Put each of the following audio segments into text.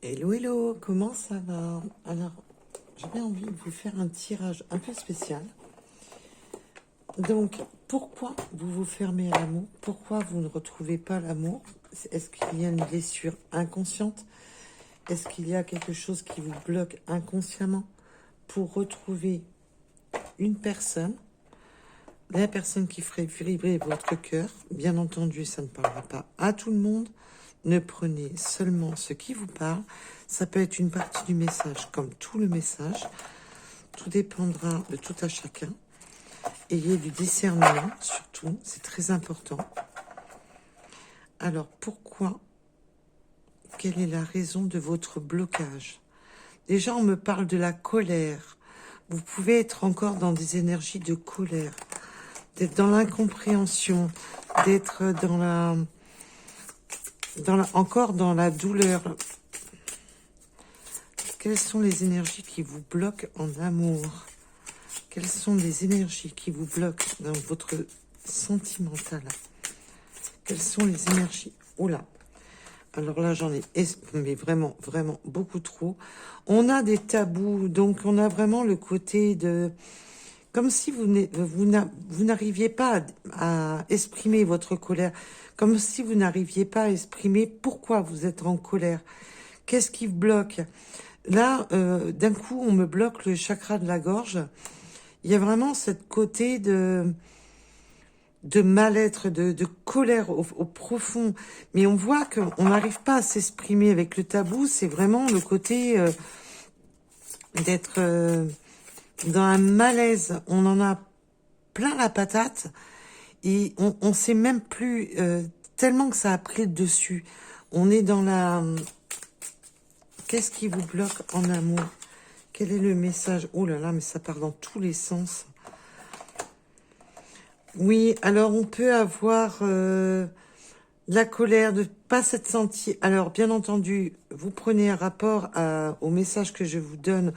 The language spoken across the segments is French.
Hello, hello, comment ça va? Alors, j'avais envie de vous faire un tirage un peu spécial. Donc, pourquoi vous vous fermez à l'amour? Pourquoi vous ne retrouvez pas l'amour? Est-ce qu'il y a une blessure inconsciente? Est-ce qu'il y a quelque chose qui vous bloque inconsciemment pour retrouver une personne? La personne qui ferait vibrer votre cœur. Bien entendu, ça ne parlera pas à tout le monde. Ne prenez seulement ce qui vous parle. Ça peut être une partie du message, comme tout le message. Tout dépendra de tout à chacun. Ayez du discernement, surtout. C'est très important. Alors, pourquoi? Quelle est la raison de votre blocage? Déjà, on me parle de la colère. Vous pouvez être encore dans des énergies de colère, d'être dans l'incompréhension, d'être encore dans la douleur. Quelles sont les énergies qui vous bloquent en amour? Quelles sont les énergies qui vous bloquent dans votre sentimental? Quelles sont les énergies? Oh là! Alors là, j'en ai, mais vraiment, vraiment beaucoup trop. On a des tabous, donc on a vraiment le côté de... Comme si vous n'arriviez pas à exprimer votre colère. Comme si vous n'arriviez pas à exprimer pourquoi vous êtes en colère. Qu'est-ce qui vous bloque? Là, d'un coup, on me bloque le chakra de la gorge. Il y a vraiment cette côté de mal-être, de colère au profond. Mais on voit qu'on n'arrive pas à s'exprimer avec le tabou. C'est vraiment le côté d'être dans un malaise. On en a plein la patate. Et on sait même plus, tellement que ça a pris le dessus. On est dans la... Qu'est-ce qui vous bloque en amour? Quel est le message? Oh là là, mais ça part dans tous les sens. Oui, alors on peut avoir la colère, de pas s'être senti... Alors, bien entendu, vous prenez un rapport au message que je vous donne.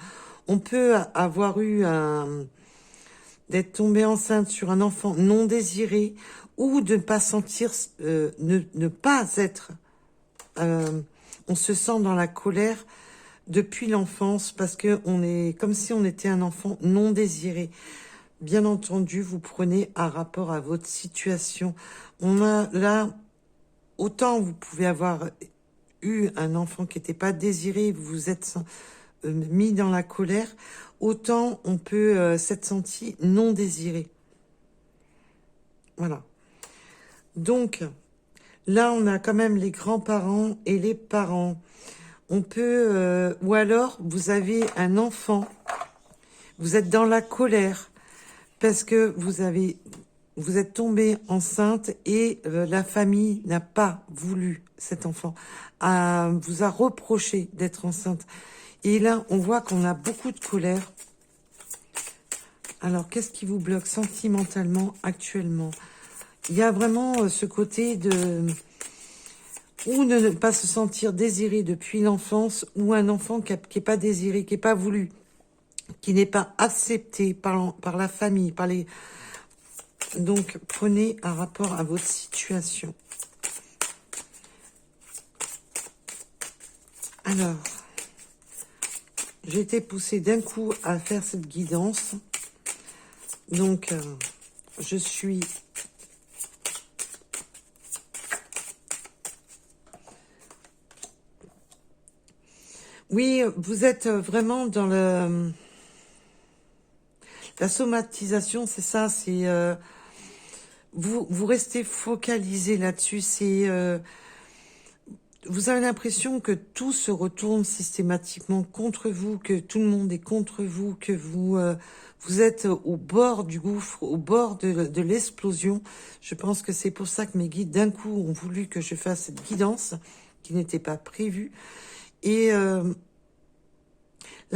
On peut avoir eu d'être tombé enceinte sur un enfant non désiré ou de ne pas sentir, ne pas être... on se sent dans la colère depuis l'enfance parce que on est comme si on était un enfant non désiré. Bien entendu, vous prenez un rapport à votre situation. On a là, autant vous pouvez avoir eu un enfant qui n'était pas désiré, vous vous êtes mis dans la colère, autant on peut s'être senti non désiré. Voilà. Donc, là, on a quand même les grands-parents et les parents. On peut... ou alors, vous avez un enfant, vous êtes dans la colère, parce que vous êtes tombé enceinte et la famille n'a pas voulu cet enfant, vous a reproché d'être enceinte. Et là, on voit qu'on a beaucoup de colère. Alors, qu'est-ce qui vous bloque sentimentalement actuellement? Il y a vraiment ce côté de... Ou ne pas se sentir désiré depuis l'enfance, ou un enfant qui n'est pas désiré, qui n'est pas voulu, qui n'est pas accepté par la famille, par les... Donc, prenez un rapport à votre situation. Alors, j'ai été poussée d'un coup à faire cette guidance. Donc, je suis... Oui, vous êtes vraiment dans la somatisation, c'est ça, c'est... vous restez focalisé là-dessus, c'est... vous avez l'impression que tout se retourne systématiquement contre vous, que tout le monde est contre vous, que vous êtes au bord du gouffre, au bord de l'explosion. Je pense que c'est pour ça que mes guides, d'un coup, ont voulu que je fasse cette guidance, qui n'était pas prévue. Et là,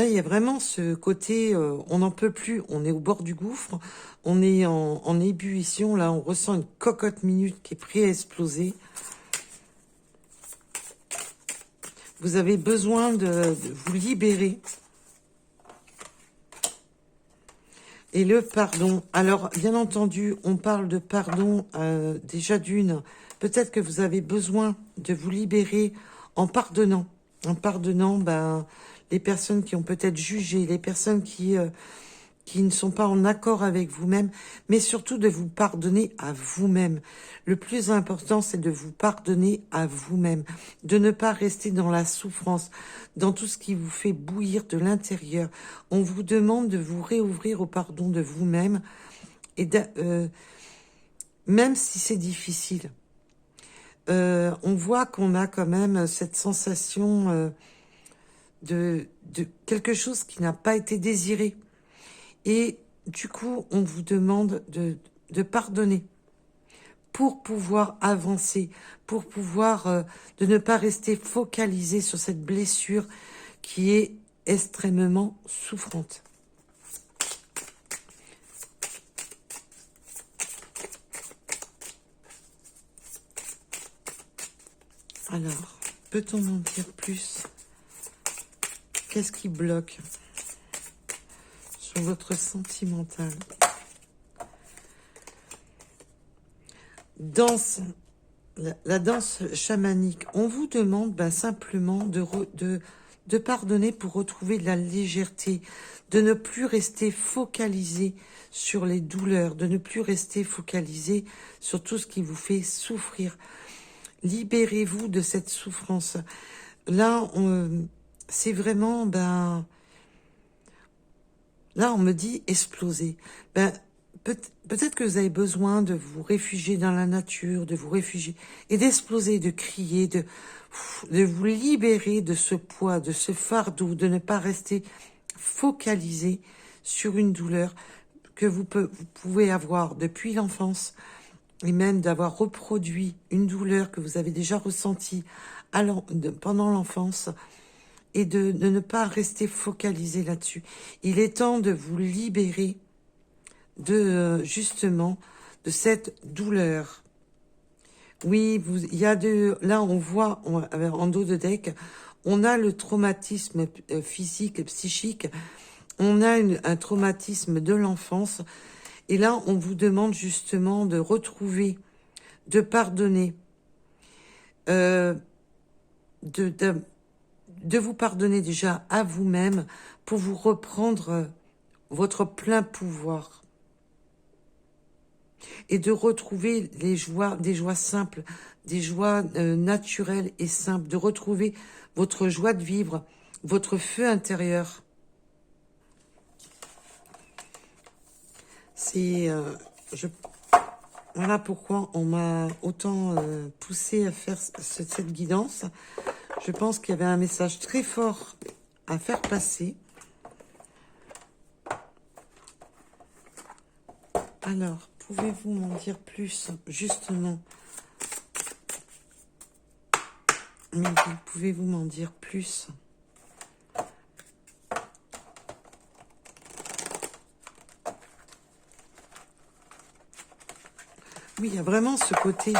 il y a vraiment ce côté, on n'en peut plus, on est au bord du gouffre, on est en ébullition, là, on ressent une cocotte minute qui est prête à exploser. Vous avez besoin de vous libérer. Et le pardon. Alors, bien entendu, on parle de pardon déjà d'une. Peut-être que vous avez besoin de vous libérer en pardonnant. en pardonnant ben, les personnes qui ont peut-être jugé, les personnes qui ne sont pas en accord avec vous-même, mais surtout de vous pardonner à vous-même. Le plus important, c'est de vous pardonner à vous-même, de ne pas rester dans la souffrance, dans tout ce qui vous fait bouillir de l'intérieur. On vous demande de vous réouvrir au pardon de vous-même, et même si c'est difficile. On voit qu'on a quand même cette sensation de quelque chose qui n'a pas été désiré. Et du coup, on vous demande de pardonner pour pouvoir avancer, pour pouvoir de ne pas rester focalisé sur cette blessure qui est extrêmement souffrante. Alors, peut-on en dire plus? Qu'est-ce qui bloque sur votre sentimental? Danse, la danse chamanique. On vous demande ben, simplement de pardonner pour retrouver de la légèreté, de ne plus rester focalisé sur les douleurs, de ne plus rester focalisé sur tout ce qui vous fait souffrir. Libérez-vous de cette souffrance. Là, c'est vraiment, ben, là, on me dit exploser. Ben, peut-être que vous avez besoin de vous réfugier dans la nature, de vous réfugier et d'exploser, de crier, de vous libérer de ce poids, de ce fardeau, de ne pas rester focalisé sur une douleur que vous pouvez avoir depuis l'enfance, et même d'avoir reproduit une douleur que vous avez déjà ressentie pendant l'enfance, et de ne pas rester focalisé là-dessus. Il est temps de vous libérer de justement de cette douleur. Oui, il y a là on voit en dos de deck, on a le traumatisme physique et psychique, on a un traumatisme de l'enfance. Et là, on vous demande justement de retrouver, de pardonner, de vous pardonner déjà à vous-même pour vous reprendre votre plein pouvoir. Et de retrouver des joies simples, des joies naturelles et simples, de retrouver votre joie de vivre, votre feu intérieur. C'est, voilà pourquoi on m'a autant poussé à faire cette guidance. Je pense qu'il y avait un message très fort à faire passer. Alors, pouvez-vous m'en dire plus, justement? Mais pouvez-vous m'en dire plus? Oui, il y a vraiment ce côté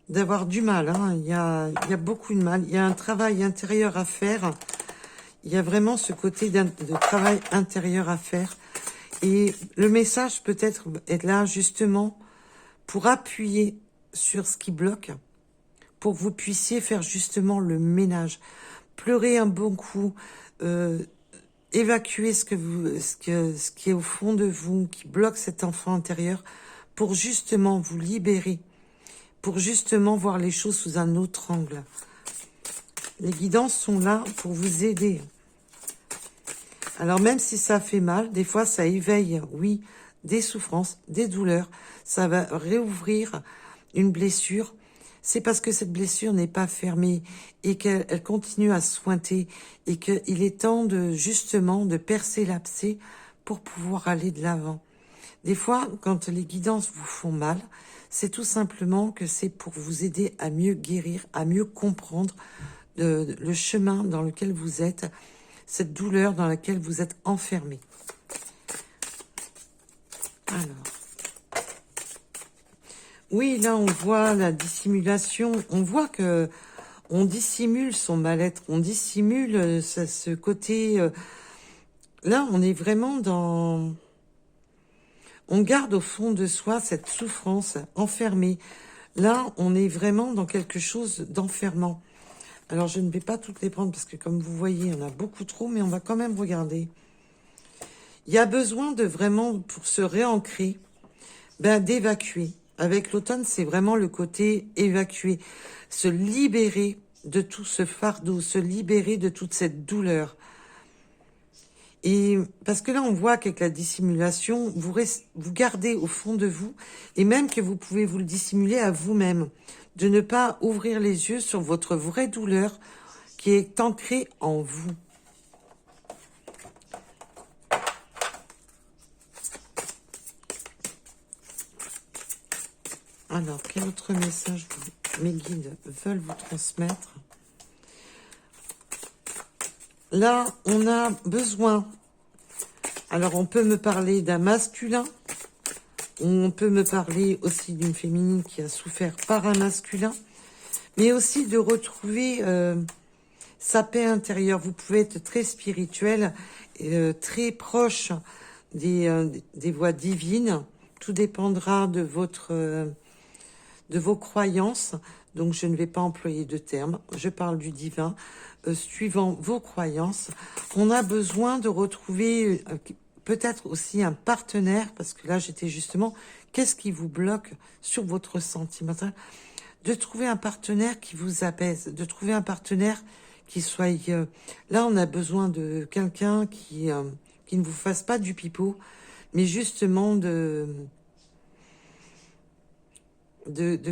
d'avoir du mal. Hein. Il y a beaucoup de mal. Il y a un travail intérieur à faire. Il y a vraiment ce côté de travail intérieur à faire. Et le message peut-être est là justement pour appuyer sur ce qui bloque, pour que vous puissiez faire justement le ménage. Pleurer un bon coup, évacuer ce qui est au fond de vous, qui bloque cet enfant intérieur, pour justement vous libérer, pour justement voir les choses sous un autre angle. Les guidances sont là pour vous aider. Alors même si ça fait mal, des fois ça éveille, oui, des souffrances, des douleurs, ça va réouvrir une blessure. C'est parce que cette blessure n'est pas fermée et qu'elle continue à sointer et qu'il est temps justement de percer l'abcès pour pouvoir aller de l'avant. Des fois, quand les guidances vous font mal, c'est tout simplement que c'est pour vous aider à mieux guérir, à mieux comprendre le chemin dans lequel vous êtes, cette douleur dans laquelle vous êtes enfermé. Alors. Oui, là, on voit la dissimulation. On voit que on dissimule son mal-être. On dissimule ce côté... là, on est vraiment on garde au fond de soi cette souffrance enfermée. Là, on est vraiment dans quelque chose d'enfermant. Alors, je ne vais pas toutes les prendre parce que, comme vous voyez, il y en a beaucoup trop, mais on va quand même regarder. Il y a besoin de vraiment, pour se réancrer, d'évacuer. Avec l'automne, c'est vraiment le côté évacuer, se libérer de tout ce fardeau, se libérer de toute cette douleur. Et parce que là, on voit qu'avec la dissimulation, vous gardez au fond de vous, et même que vous pouvez vous le dissimuler à vous-même, de ne pas ouvrir les yeux sur votre vraie douleur qui est ancrée en vous. Alors, quel autre message mes guides veulent vous transmettre? Là, on a besoin. Alors, on peut me parler d'un masculin. On peut me parler aussi d'une féminine qui a souffert par un masculin. Mais aussi de retrouver sa paix intérieure. Vous pouvez être très spirituel, très proche des voies divines. Tout dépendra de de vos croyances. Donc, je ne vais pas employer de termes. Je parle du divin. Suivant vos croyances, on a besoin de retrouver peut-être aussi un partenaire, parce que là, j'étais justement, qu'est-ce qui vous bloque sur votre sentimental? De trouver un partenaire qui vous apaise, de trouver un partenaire qui soit... là, on a besoin de quelqu'un qui ne vous fasse pas du pipeau, mais justement de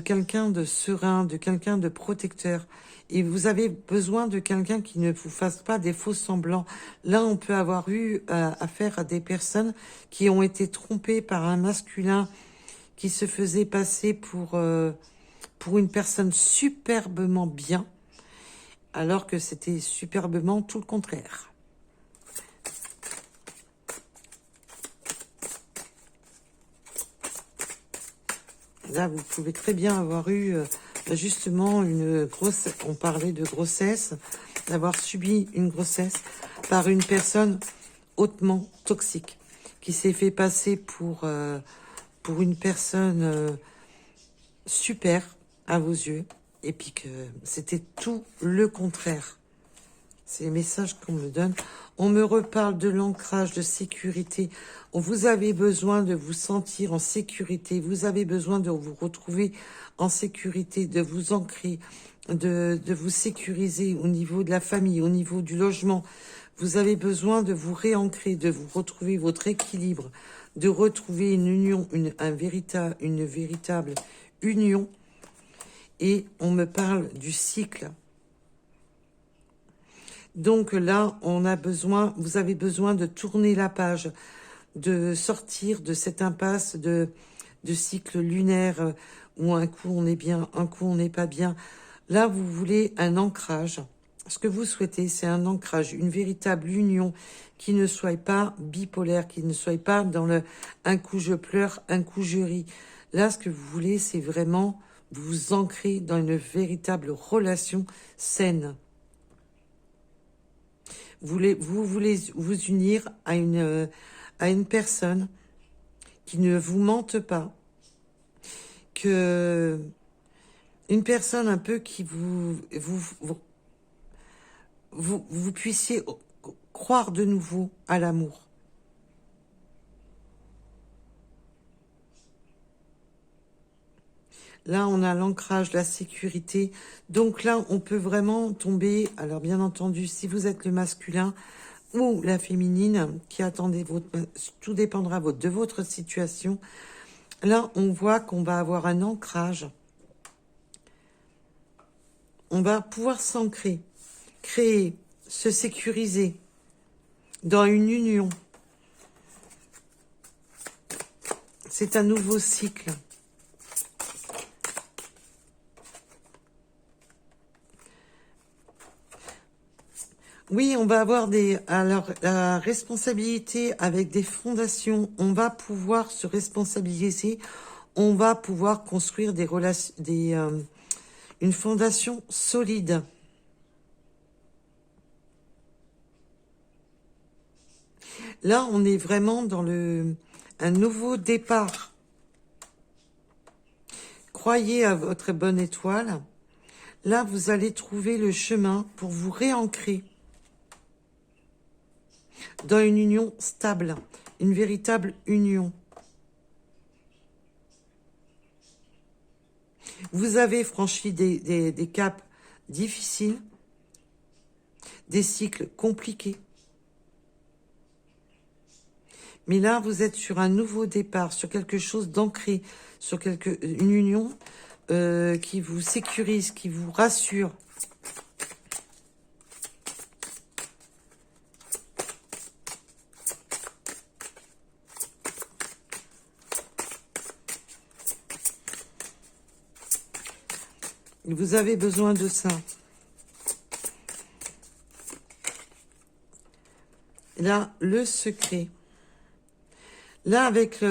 quelqu'un de serein, de quelqu'un de protecteur. Et vous avez besoin de quelqu'un qui ne vous fasse pas des faux semblants. Là, on peut avoir eu affaire à des personnes qui ont été trompées par un masculin qui se faisait passer pour une personne superbement bien, alors que c'était superbement tout le contraire. Là, vous pouvez très bien avoir eu justement une grossesse, on parlait de grossesse, d'avoir subi une grossesse par une personne hautement toxique, qui s'est fait passer pour une personne super à vos yeux, et puis que c'était tout le contraire. C'est les messages qu'on me donne. On me reparle de l'ancrage, de sécurité. Vous avez besoin de vous sentir en sécurité. Vous avez besoin de vous retrouver en sécurité, de vous ancrer, de vous sécuriser au niveau de la famille, au niveau du logement. Vous avez besoin de vous réancrer, de vous retrouver votre équilibre, de retrouver une union, une véritable union. Et on me parle du cycle. Donc là, on a besoin, vous avez besoin de tourner la page, de sortir de cette impasse de cycle lunaire où un coup on est bien, un coup on n'est pas bien. Là, vous voulez un ancrage. Ce que vous souhaitez, c'est un ancrage, une véritable union qui ne soit pas bipolaire, qui ne soit pas dans le un coup je pleure, un coup je ris. Là, ce que vous voulez, c'est vraiment vous ancrer dans une véritable relation saine. Vous voulez vous unir à une personne qui ne vous mente pas, une personne un peu qui vous puissiez croire de nouveau à l'amour. Là, on a l'ancrage, la sécurité. Donc là, on peut vraiment tomber... Alors, bien entendu, si vous êtes le masculin ou la féminine qui attendait tout dépendra de votre situation. Là, on voit qu'on va avoir un ancrage. On va pouvoir s'ancrer, créer, se sécuriser dans une union. C'est un nouveau cycle. Oui, on va avoir alors, la responsabilité avec des fondations. On va pouvoir se responsabiliser. On va pouvoir construire des relations, une fondation solide. Là, on est vraiment dans un nouveau départ. croyez à votre bonne étoile. Là, vous allez trouver le chemin pour vous réancrer dans une union stable, une véritable union. Vous avez franchi des caps difficiles, des cycles compliqués. Mais là, vous êtes sur un nouveau départ, sur quelque chose d'ancré, sur une union qui vous sécurise, qui vous rassure. Vous avez besoin de ça. Là, le secret. Là, avec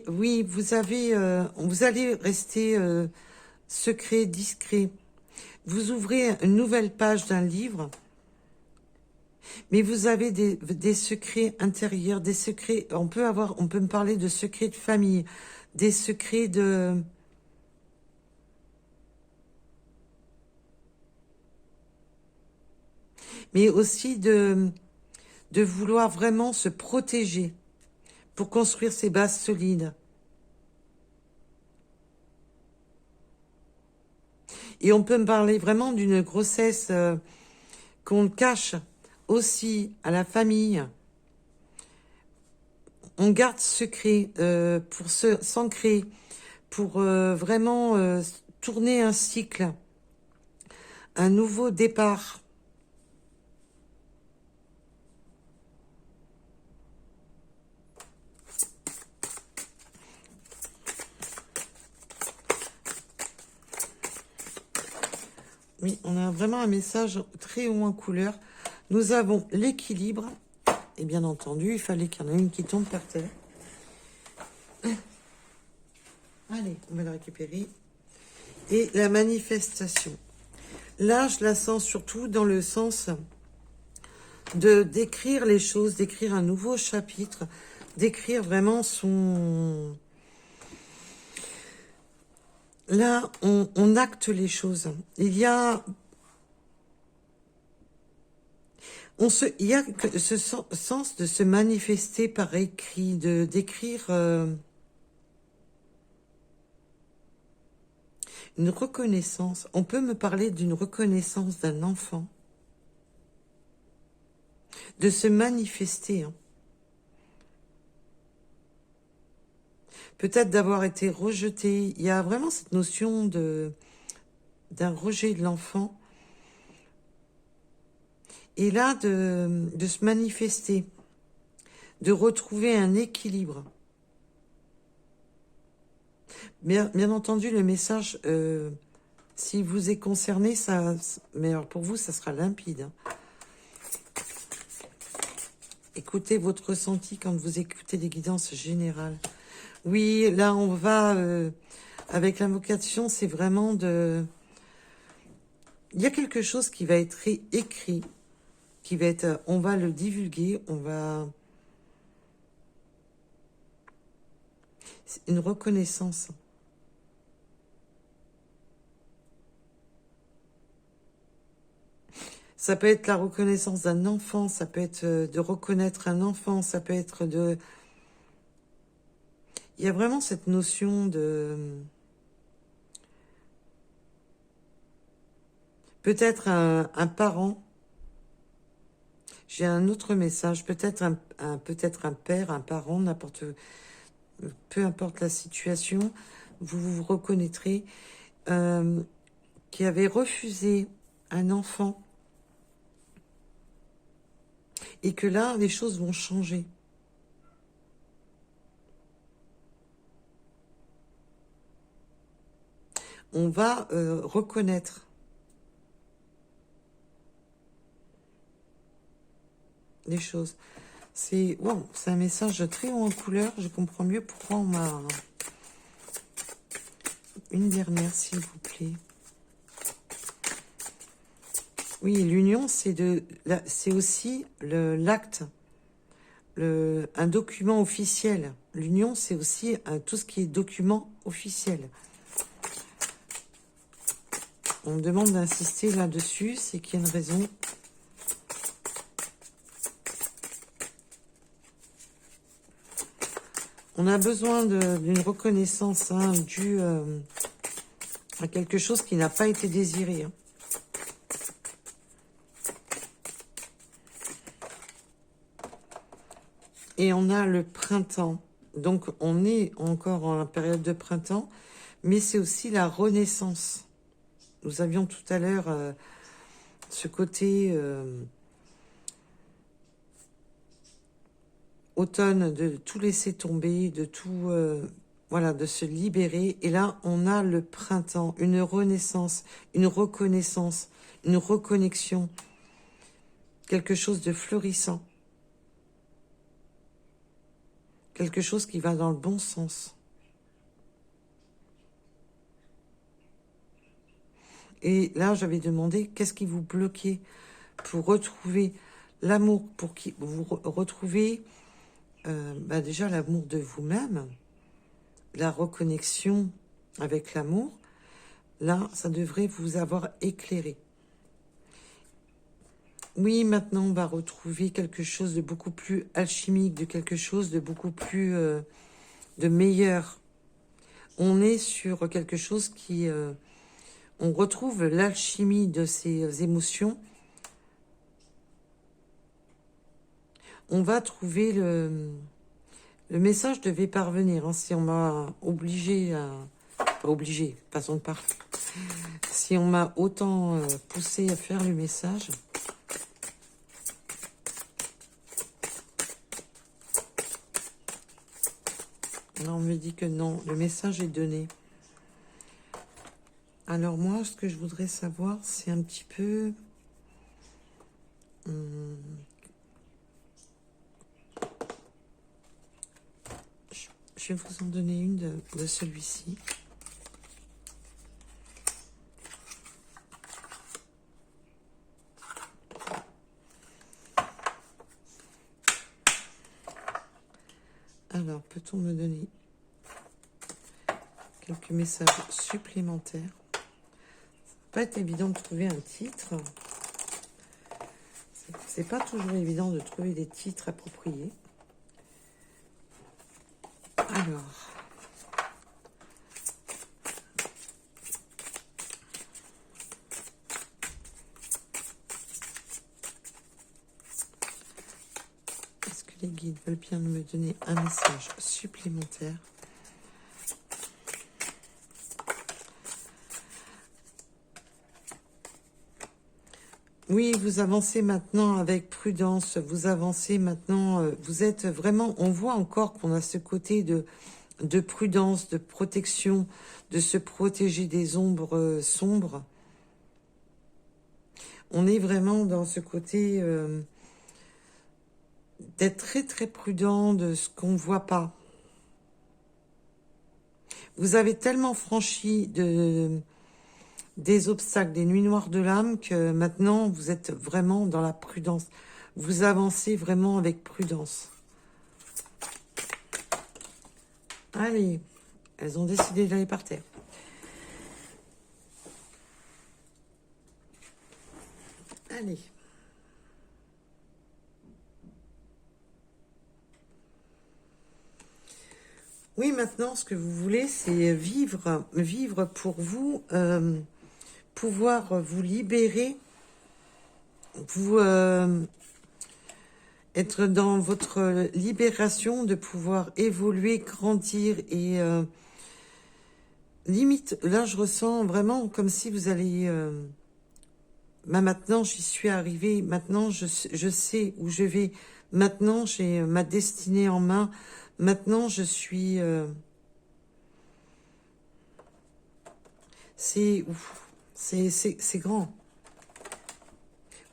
oui, vous allez rester secret, discret. Vous ouvrez une nouvelle page d'un livre, mais vous avez des secrets intérieurs, des secrets. On peut me parler de secrets de famille, des secrets de. Mais aussi de vouloir vraiment se protéger pour construire ses bases solides. Et on peut me parler vraiment d'une grossesse qu'on cache aussi à la famille. On garde secret pour s'ancrer, pour vraiment tourner un cycle, un nouveau départ. Oui, on a vraiment un message très haut en couleur. Nous avons l'équilibre. Et bien entendu, il fallait qu'il y en ait une qui tombe par terre. Allez, on va la récupérer. Et la manifestation. Là, je la sens surtout dans le sens de d'écrire les choses, d'écrire un nouveau chapitre, d'écrire vraiment son... Là, on acte les choses. Il y a ce sens de se manifester par écrit, d'écrire une reconnaissance. On peut me parler d'une reconnaissance d'un enfant, de se manifester. Hein. Peut-être d'avoir été rejeté. Il y a vraiment cette notion d'un rejet de l'enfant. Et là, de se manifester, de retrouver un équilibre. Bien entendu, le message, s'il vous est concerné, mais alors pour vous, ça sera limpide. Hein. Écoutez votre ressenti quand vous écoutez les guidances générales. Oui, là, on va, avec l'invocation, c'est vraiment de... Il y a quelque chose qui va être écrit, qui va être... On va le divulguer, on va... C'est une reconnaissance. Ça peut être la reconnaissance d'un enfant, ça peut être de reconnaître un enfant, ça peut être de... Il y a vraiment cette notion de... Peut-être un parent. J'ai un autre message. Peut-être peut-être un père, un parent, n'importe... Peu importe la situation, vous vous reconnaîtrez. Qui avait refusé un enfant. Et que là, les choses vont changer. On va reconnaître les choses. C'est wow, c'est un message très haut en couleur. Je comprends mieux pourquoi on m'a... Une dernière, s'il vous plaît. Oui, l'union, c'est aussi l'acte, un document officiel. L'union, c'est aussi tout ce qui est document officiel. On me demande d'insister là-dessus, c'est qu'il y a une raison. On a besoin d'une reconnaissance due à quelque chose qui n'a pas été désiré. Et on a le printemps. Donc, on est encore en période de printemps, mais c'est aussi la renaissance. Nous avions tout à l'heure ce côté automne, de tout laisser tomber, de tout, voilà, de se libérer. Et là, on a le printemps, une renaissance, une reconnaissance, une reconnexion, quelque chose de fleurissant. Quelque chose qui va dans le bon sens. Et là, j'avais demandé qu'est-ce qui vous bloquait pour retrouver l'amour, pour qui vous retrouvez déjà l'amour de vous-même, la reconnexion avec l'amour. Là, ça devrait vous avoir éclairé. Oui, maintenant, on va retrouver quelque chose de beaucoup plus alchimique, de quelque chose de beaucoup plus de meilleur. On est sur quelque chose qui... on retrouve l'alchimie de ces émotions. On va trouver le message devait parvenir. Si on m'a obligé à... Pas obligé, façon de parler. Si on m'a autant poussé à faire le message... Là, on me dit que non, le message est donné. Alors moi, ce que je voudrais savoir, c'est un petit peu... je vais vous en donner une de celui-ci. Alors, peut-on me donner quelques messages supplémentaires? Ça va pas être évident de trouver un titre. C'est pas toujours évident de trouver des titres appropriés. Alors... est-ce que les guides veulent bien me donner un message supplémentaire? Oui, vous avancez maintenant avec prudence, vous avancez maintenant, vous êtes vraiment, on voit encore qu'on a ce côté de prudence, de protection, de se protéger des ombres sombres. On est vraiment dans ce côté d'être très très prudent de ce qu'on ne voit pas. Vous avez tellement franchi des obstacles, des nuits noires de l'âme, que maintenant, vous êtes vraiment dans la prudence. Vous avancez vraiment avec prudence. Allez, elles ont décidé d'aller par terre. Allez. Oui, maintenant, ce que vous voulez, c'est vivre pour vous, pouvoir vous libérer, vous être dans votre libération, de pouvoir évoluer, grandir et limite, là je ressens vraiment comme si vous allez... maintenant j'y suis arrivée, maintenant je sais où je vais, maintenant j'ai ma destinée en main, maintenant je suis... c'est grand.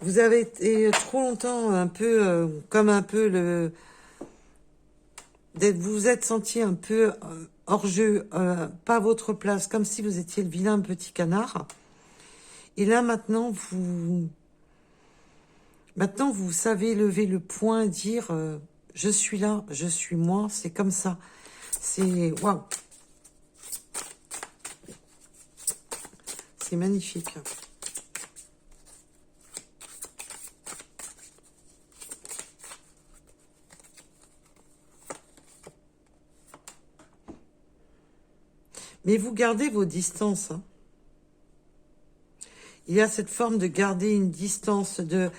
Vous avez été trop longtemps un peu comme un peu le... Vous vous êtes senti un peu hors jeu, pas à votre place, comme si vous étiez le vilain petit canard. Et là maintenant vous savez lever le poing, dire je suis là, je suis moi, c'est comme ça. C'est waouh. c'est magnifique. Mais vous gardez vos distances. Hein. Il y a cette forme de garder une distance, de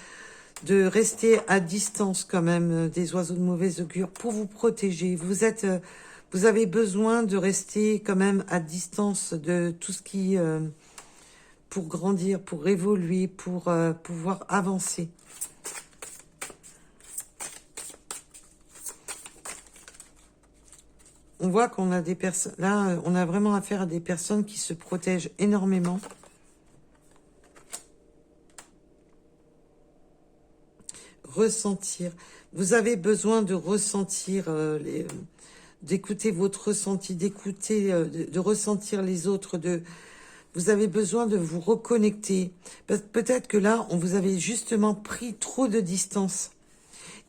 rester à distance quand même des oiseaux de mauvaise augure pour vous protéger. Vous avez besoin de rester quand même à distance de tout ce qui, pour grandir, pour évoluer, pour pouvoir avancer. On voit qu'on a des personnes, là, on a vraiment affaire à des personnes qui se protègent énormément. Ressentir. Vous avez besoin de ressentir, d'écouter votre ressenti, d'écouter, de ressentir les autres, vous avez besoin de vous reconnecter. Peut-être que là, on vous avait justement pris trop de distance.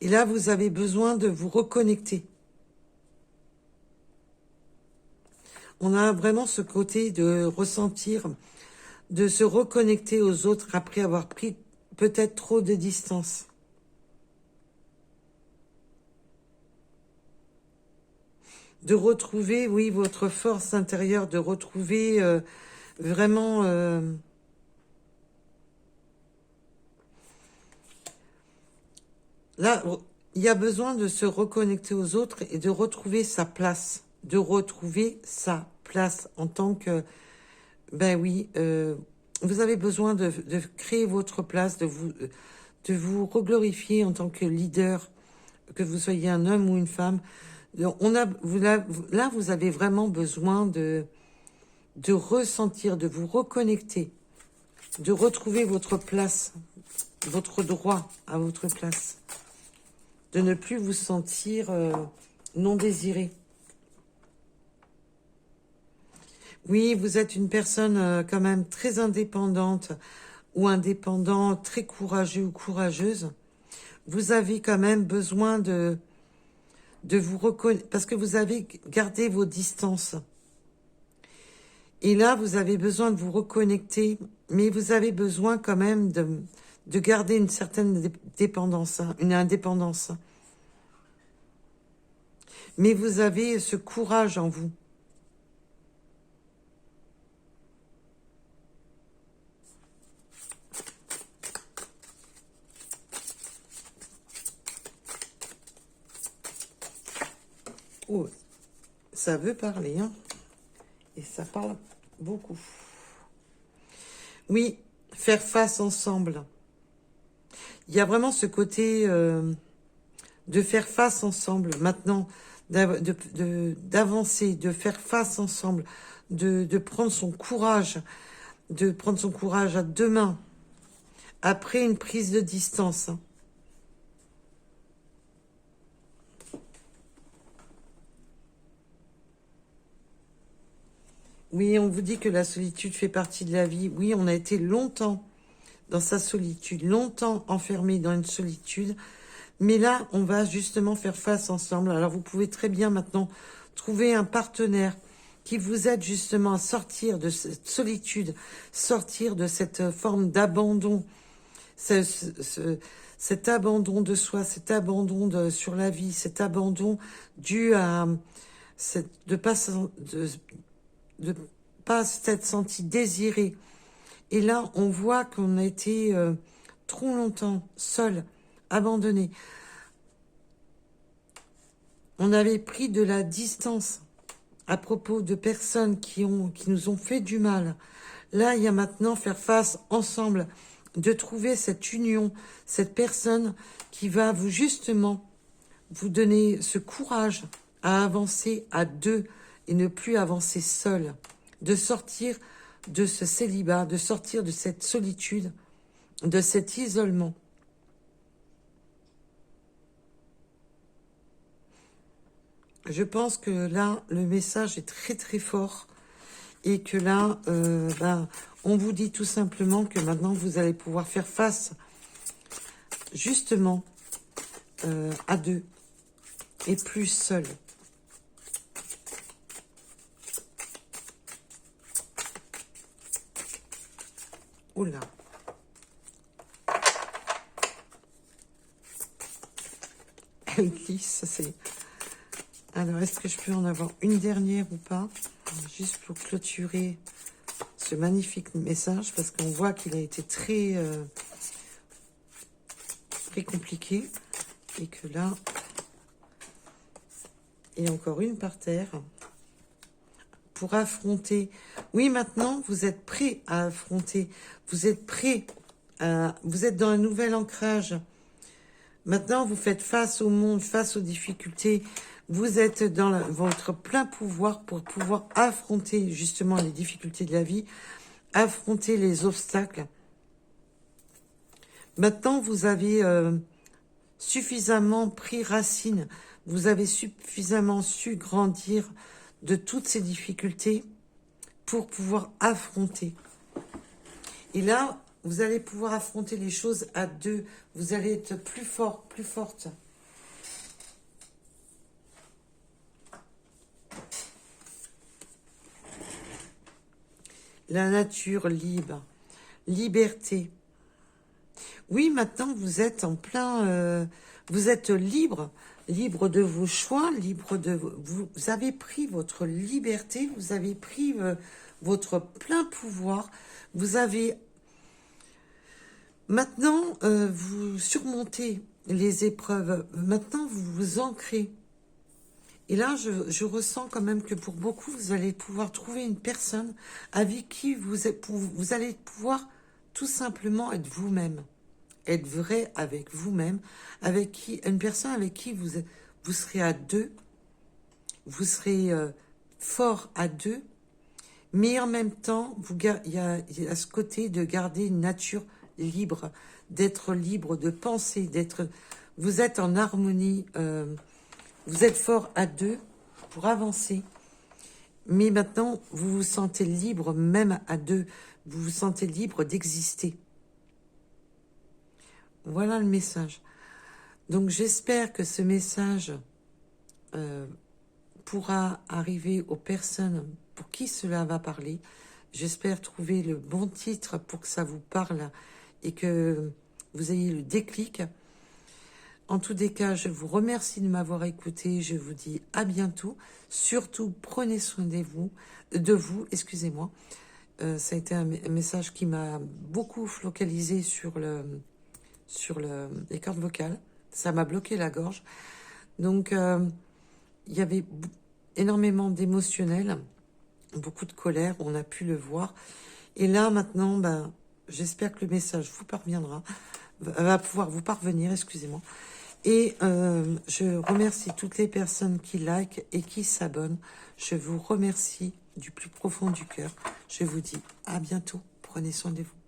Et là, vous avez besoin de vous reconnecter. On a vraiment ce côté de ressentir, de se reconnecter aux autres après avoir pris peut-être trop de distance. De retrouver, oui, votre force intérieure, de retrouver vraiment... Là, il y a besoin de se reconnecter aux autres et de retrouver sa place. De retrouver sa place en tant que... Ben oui, vous avez besoin de créer votre place, de vous reglorifier en tant que leader, que vous soyez un homme ou une femme. Là, vous avez vraiment besoin de ressentir, de vous reconnecter, de retrouver votre place, votre droit à votre place, de ne plus vous sentir non désiré. Oui, vous êtes une personne quand même très indépendante ou indépendant, très courageux ou courageuse. Vous avez quand même besoin de vous reconnaître, parce que vous avez gardé vos distances. Et là, vous avez besoin de vous reconnecter, mais vous avez besoin quand même de garder une certaine dépendance, hein, une indépendance. Mais vous avez ce courage en vous. Oh, ça veut parler, hein. Et ça parle beaucoup. Oui, faire face ensemble. Il y a vraiment ce côté de faire face ensemble maintenant, d'avancer, de faire face ensemble, de prendre son courage, à deux mains, après une prise de distance. Hein. Oui, on vous dit que la solitude fait partie de la vie. Oui, on a été longtemps dans sa solitude, longtemps enfermé dans une solitude. Mais là, on va justement faire face ensemble. Alors, vous pouvez très bien maintenant trouver un partenaire qui vous aide justement à sortir de cette solitude, sortir de cette forme d'abandon, cet abandon de soi, cet abandon sur la vie, cet abandon dû à de pas s'être senti désiré. Et là, on voit qu'on a été trop longtemps seul, abandonné. On avait pris de la distance à propos de personnes qui nous ont fait du mal. Là, il y a maintenant faire face ensemble, de trouver cette union, cette personne qui va justement vous donner ce courage à avancer à deux et ne plus avancer seul, de sortir de ce célibat, de sortir de cette solitude, de cet isolement. Je pense que là, le message est très très fort et que là, on vous dit tout simplement que maintenant, vous allez pouvoir faire face justement à deux et plus seul. Oula. Elle glisse, c'est... Alors, est-ce que je peux en avoir une dernière ou pas? Juste pour clôturer ce magnifique message, parce qu'on voit qu'il a été très, très compliqué. Et que là, et encore une par terre. Pour affronter. Oui, maintenant, vous êtes prêt à affronter. Vous êtes prêt à... Vous êtes dans un nouvel ancrage. Maintenant, vous faites face au monde, face aux difficultés. Vous êtes dans votre plein pouvoir pour pouvoir affronter justement les difficultés de la vie, affronter les obstacles. Maintenant, vous avez suffisamment pris racine. Vous avez suffisamment su grandir de toutes ces difficultés pour pouvoir affronter. Et là, vous allez pouvoir affronter les choses à deux. Vous allez être plus fort, plus forte. La nature libre, liberté. Oui, maintenant, vous êtes en plein... vous êtes libre, libre de vos choix, libre de... Vous avez pris votre liberté, vous avez pris votre plein pouvoir, vous avez... Maintenant, vous surmontez les épreuves, maintenant, vous vous ancrez. Et là, je ressens quand même que pour beaucoup, vous allez pouvoir trouver une personne avec qui vous allez pouvoir tout simplement être vous-même. Être vrai avec vous-même, avec qui une personne avec qui vous serez à deux, vous serez fort à deux, mais en même temps, il y a ce côté de garder une nature libre, d'être libre de penser, vous êtes en harmonie, vous êtes fort à deux pour avancer, mais maintenant, vous vous sentez libre même à deux, vous vous sentez libre d'exister. Voilà le message. Donc, j'espère que ce message pourra arriver aux personnes pour qui cela va parler. J'espère trouver le bon titre pour que ça vous parle et que vous ayez le déclic. En tous les cas, je vous remercie de m'avoir écouté. Je vous dis à bientôt. Surtout, prenez soin de vous, excusez-moi. Ça a été un message qui m'a beaucoup focalisé sur les cordes vocales. Ça m'a bloqué la gorge. Donc, il y avait énormément d'émotionnel, beaucoup de colère, on a pu le voir. Et là, maintenant, j'espère que le message vous parviendra, va pouvoir vous parvenir, excusez-moi. Et je remercie toutes les personnes qui likent et qui s'abonnent. Je vous remercie du plus profond du cœur. Je vous dis à bientôt. Prenez soin de vous.